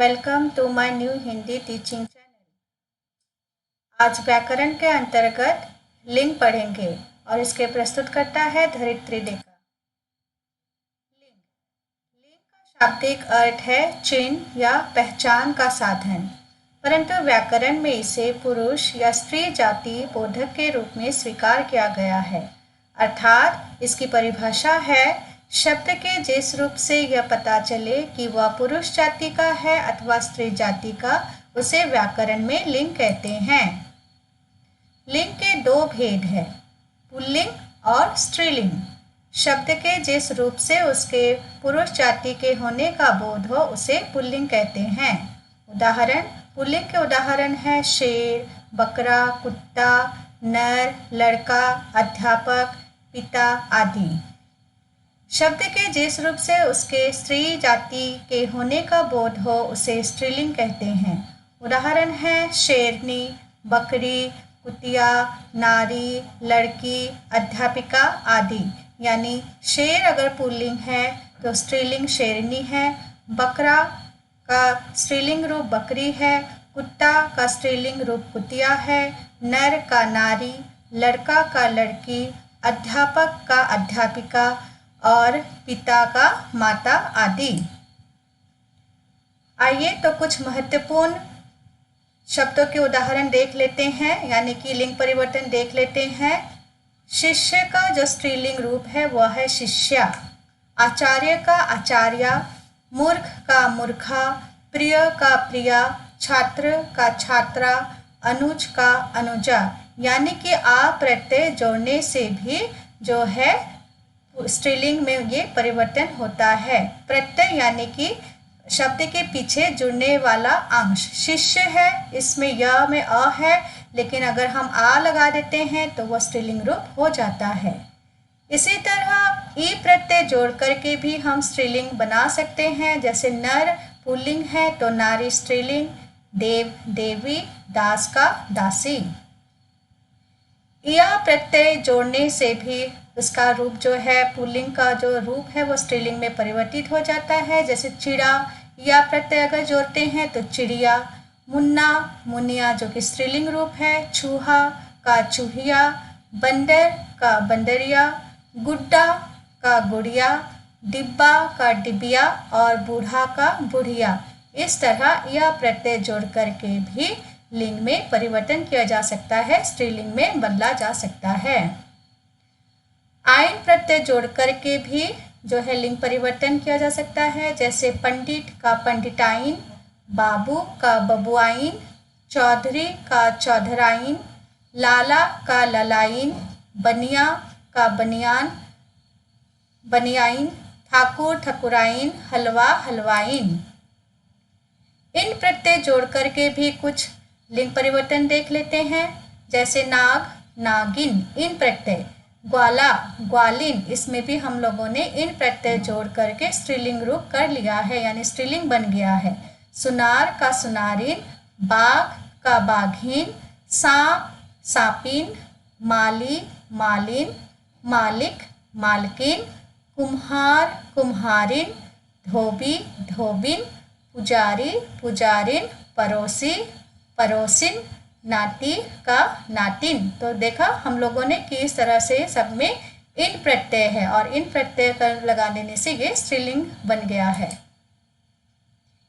Welcome to my new Hindi teaching channel. आज व्याकरण के अंतर्गत लिंग पढ़ेंगे और इसके प्रस्तुतकर्ता है धरित्री लेखा। लिंग लिंग का शाब्दिक अर्थ है चिन्ह या पहचान का साधन, परंतु व्याकरण में इसे पुरुष या स्त्री जाति बोधक के रूप में स्वीकार किया गया है। अर्थात इसकी परिभाषा है शब्द के जिस रूप से यह पता चले कि वह पुरुष जाति का है अथवा स्त्री जाति का, उसे व्याकरण में लिंग कहते हैं। लिंग के दो भेद हैं, पुल्लिंग और स्त्रीलिंग। शब्द के जिस रूप से उसके पुरुष जाति के होने का बोध हो उसे पुल्लिंग कहते हैं। उदाहरण, पुल्लिंग के उदाहरण है शेर, बकरा, कुत्ता, नर, लड़का, अध्यापक, पिता आदि। शब्द के जिस रूप से उसके स्त्री जाति के होने का बोध हो उसे स्त्रीलिंग कहते हैं। उदाहरण है शेरनी, बकरी, कुतिया, नारी, लड़की, अध्यापिका आदि। यानी शेर अगर पुल्लिंग है तो स्त्रीलिंग शेरनी है, बकरा का स्त्रीलिंग रूप बकरी है, कुत्ता का स्त्रीलिंग रूप कुतिया है, नर का नारी, लड़का का लड़की, अध्यापक का अध्यापिका और पिता का माता आदि। आइए तो कुछ महत्वपूर्ण शब्दों के उदाहरण देख लेते हैं, यानी कि लिंग परिवर्तन देख लेते हैं। शिष्य का जो स्त्रीलिंग रूप है वह है शिष्या, आचार्य का आचार्या, मूर्ख का मूर्खा, प्रिय का प्रिया, छात्र का छात्रा, अनुज का अनुजा। यानी कि आ प्रत्यय जोड़ने से भी जो है स्त्रीलिंग में ये परिवर्तन होता है। प्रत्यय यानी कि शब्द के पीछे जुड़ने वाला अंश। शिष्य है, इसमें य में अ है, लेकिन अगर हम आ लगा देते हैं तो वह स्त्रीलिंग रूप हो जाता है। इसी तरह ई प्रत्यय जोड़ करके भी हम स्त्रीलिंग बना सकते हैं। जैसे नर पुल्लिंग है तो नारी स्त्रीलिंग, देव देवी, दास का दासी। या प्रत्यय जोड़ने से भी उसका रूप जो है पुल्लिंग का जो रूप है वो स्त्रीलिंग में परिवर्तित हो जाता है। जैसे चिड़ा, या प्रत्यय अगर जोड़ते हैं तो चिड़िया, मुन्ना मुनिया जो कि स्त्रीलिंग रूप है, चूहा का चूहिया, बंदर का बंदरिया, गुड्डा का गुड़िया, डिब्बा का डिबिया और बूढ़ा का बुढ़िया। इस तरह यह प्रत्यय जोड़ करके भी लिंग में परिवर्तन किया जा सकता है, स्त्रीलिंग में बदला जा सकता है। आइन प्रत्यय जोड़ करके भी जो है लिंग परिवर्तन किया जा सकता है। जैसे पंडित का पंडिताइन, बाबू का बबुआइन, चौधरी का चौधराइन, लाला का ललाइन, बनिया का बनियान बनियाइन, ठाकुर ठकुराइन, हलवा हलवाइन। इन प्रत्यय जोड़ करके भी कुछ लिंग परिवर्तन देख लेते हैं। जैसे नाग नागिन, इन प्रत्यय, ग्वाला ग्वालिन, इसमें भी हम लोगों ने इन प्रत्यय जोड़ करके स्त्रीलिंग रूप कर लिया है, यानी स्त्रीलिंग बन गया है। सुनार का सुनारिन, बाघ का बाघीन, सांप सांपिन, माली मालिन, मालिक मालकिन, कुम्हार कुम्हारिन, धोबी धोबिन, पुजारी पुजारिन, पड़ोसी पड़ोसिन, नाती का नातिन। तो देखा हम लोगों ने कि इस तरह से सब में इन प्रत्यय है और इन प्रत्यय कर लगा देने से ये स्त्रीलिंग बन गया है।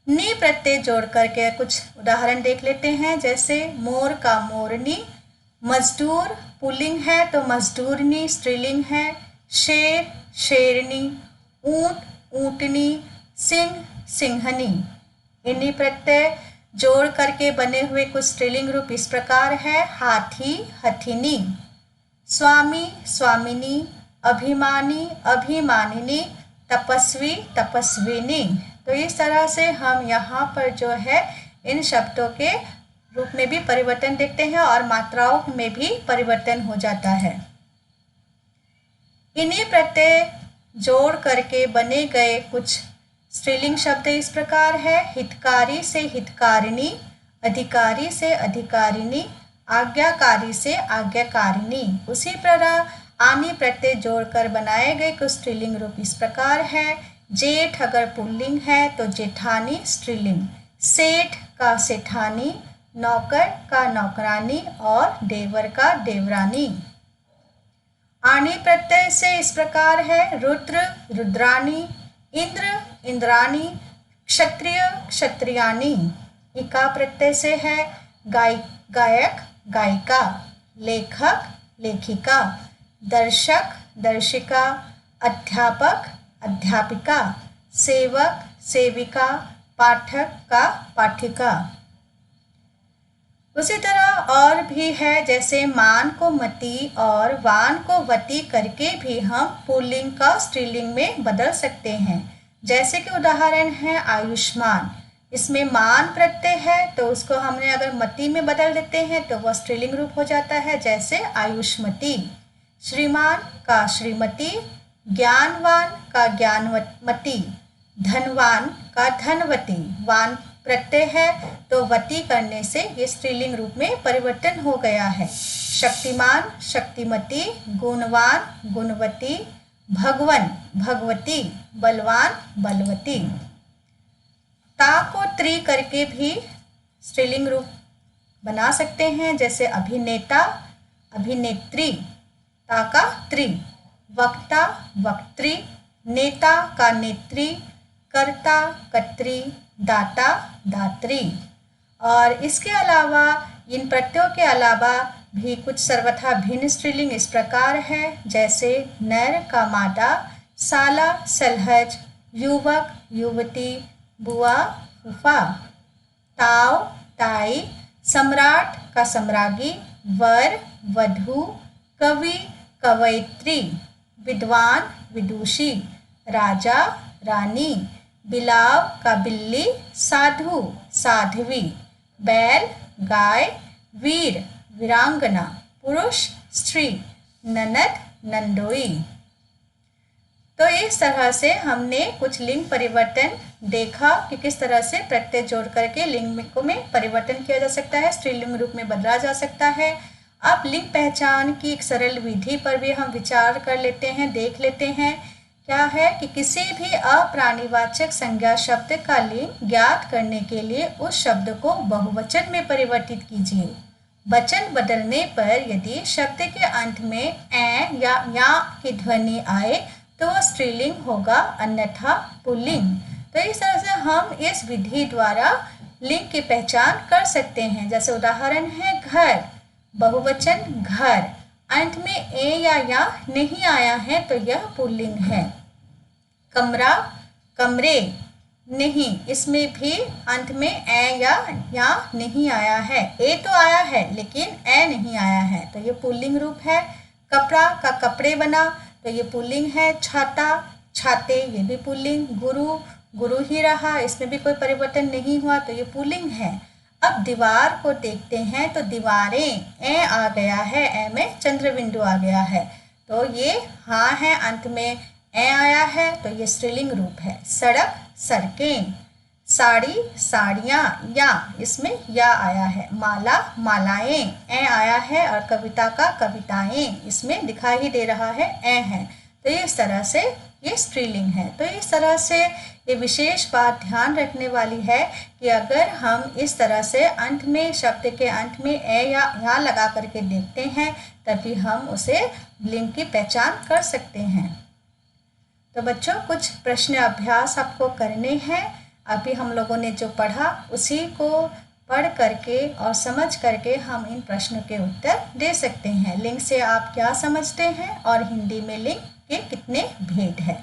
नी प्रत्यय जोड़ करके कुछ उदाहरण देख लेते हैं। जैसे मोर का मोरनी, मजदूर पुल्लिंग है तो मजदूरनी स्त्रीलिंग है, शेर शेरनी, ऊंट ऊंटनी, सिंह सिंहनी। इन्हीं प्रत्यय जोड़ करके बने हुए कुछ स्त्रीलिंग रूप इस प्रकार है, हाथी हथिनी, स्वामी स्वामिनी, अभिमानी अभिमानिनी, तपस्वी तपस्विनी। तो इस तरह से हम यहाँ पर जो है इन शब्दों के रूप में भी परिवर्तन देखते हैं और मात्राओं में भी परिवर्तन हो जाता है। इन्हीं प्रत्यय जोड़ करके बने गए कुछ स्त्रीलिंग शब्द इस प्रकार है, हितकारी से हितकारिणी, अधिकारी से अधिकारिणी, आज्ञाकारी से आज्ञाकारिणी। उसी प्रकार आनी प्रत्यय जोड़कर बनाए गए कुछ स्त्रीलिंग रूप इस प्रकार है, जेठ अगर पुल्लिंग है तो जेठानी स्त्रीलिंग, सेठ का सेठानी, नौकर का नौकरानी और देवर का देवरानी। आनी प्रत्यय से इस प्रकार है, रुद्र रुद्रानी, इंद्र इंद्रानी, क्षत्रिय क्षत्रियानी। इका प्रत्यय से है, गायक गायिका, लेखक लेखिका, दर्शक दर्शिका, अध्यापक अध्यापिका, सेवक सेविका, पाठक का पाठिका। उसी तरह और भी है, जैसे मान को मति और वान को वती करके भी हम पुल्लिंग का स्त्रीलिंग में बदल सकते हैं। जैसे कि उदाहरण है आयुष्मान, इसमें मान प्रत्यय है तो उसको हमने अगर मति में बदल देते हैं तो वह स्त्रीलिंग रूप हो जाता है, जैसे आयुष्मती। श्रीमान का श्रीमती, ज्ञानवान का ज्ञानमती, धनवान का धनवती। वान प्रत्यय है तो वती करने से ये स्त्रीलिंग रूप में परिवर्तन हो गया है। शक्तिमान शक्तिमती, गुणवान गुणवती, भगवन भगवती, बलवान बलवती। ता को त्री करके भी स्त्रीलिंग रूप बना सकते हैं, जैसे अभिनेता अभिनेत्री, ता का त्री। वक्ता वक्त्री, नेता का नेत्री, कर्ता कर्त्री, दाता दात्री। और इसके अलावा इन प्रत्ययों के अलावा भी कुछ सर्वथा भिन्न स्त्रीलिंग इस प्रकार है, जैसे नर का मादा, साला सलहज, युवक युवती, बुआ फूफा। ताव ताई, सम्राट का सम्राज्ञी, वर वधू, कवि कवयित्री, विद्वान विदुषी, राजा रानी, बिलाव का बिल्ली, साधु साध्वी, बैल गाय, वीर वीरांगना, पुरुष स्त्री, ननद नंदोई। तो इस तरह से हमने कुछ लिंग परिवर्तन देखा कि किस तरह से प्रत्यय जोड़ करके लिंग में परिवर्तन किया जा सकता है, स्त्रीलिंग रूप में बदला जा सकता है। अब लिंग पहचान की एक सरल विधि पर भी हम विचार कर लेते हैं, देख लेते हैं। क्या है कि किसी भी अप्राणीवाचक संज्ञा शब्द का लिंग ज्ञात करने के लिए उस शब्द को बहुवचन में परिवर्तित कीजिए। वचन बदलने पर यदि शब्द के अंत में ए या की ध्वनि आए तो वह स्त्रीलिंग होगा, अन्यथा पुल्लिंग। तो इस तरह से हम इस विधि द्वारा लिंग की पहचान कर सकते हैं। जैसे उदाहरण है घर, बहुवचन घर, अंत में ए या नहीं आया है तो यह पुल्लिंग है। कमरा कमरे, नहीं, इसमें भी अंत में ए या नहीं आया है। ए तो आया है लेकिन ए नहीं आया है तो ये पुल्लिंग रूप है। कपड़ा का कपड़े बना तो ये पुल्लिंग है। छाता छाते, ये भी पुल्लिंग। गुरु गुरु ही रहा, इसमें भी कोई परिवर्तन नहीं हुआ तो ये पुल्लिंग है। अब दीवार को देखते हैं तो दीवारें, ए आ गया है, ए में चंद्र बिंदु आ गया है तो ये हाँ है, अंत में ए आया है तो ये स्त्रीलिंग रूप है। सड़क सड़कें, साड़ी साड़ियाँ, या इसमें या आया है। माला मालाएं, ए आया है, और कविता का कविताएं, इसमें दिखाई ही दे रहा है ए है तो ये इस तरह से ये स्त्रीलिंग है। तो इस तरह से ये विशेष बात ध्यान रखने वाली है कि अगर हम इस तरह से अंत में, शब्द के अंत में ए या लगा करके देखते हैं तभी हम उसे लिंग की पहचान कर सकते हैं। तो बच्चों कुछ प्रश्न अभ्यास आपको करने हैं। अभी हम लोगों ने जो पढ़ा उसी को पढ़ करके और समझ करके हम इन प्रश्नों के उत्तर दे सकते हैं। लिंग से आप क्या समझते हैं और हिंदी में लिंग के कितने भेद हैं।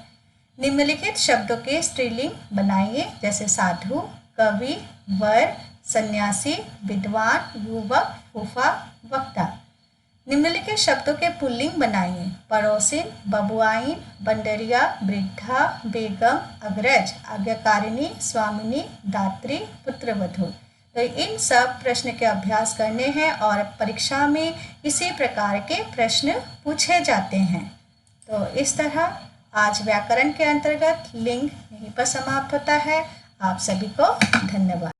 निम्नलिखित शब्दों के स्त्रीलिंग बनाइए, जैसे साधु, कवि, वर, सन्यासी, विद्वान, युवक, फूफा, वक्ता। निम्नलिखित शब्दों के पुल्लिंग बनाइए, पड़ोसिन, बबुआइन, बंदरिया, वृद्धा, बेगम, अग्रज, आज्ञाकारिणी, स्वामिनी, दात्री, पुत्रवधू। तो इन सब प्रश्न के अभ्यास करने हैं और परीक्षा में इसी प्रकार के प्रश्न पूछे जाते हैं। तो इस तरह आज व्याकरण के अंतर्गत लिंग यहीं पर समाप्त होता है। आप सभी को धन्यवाद।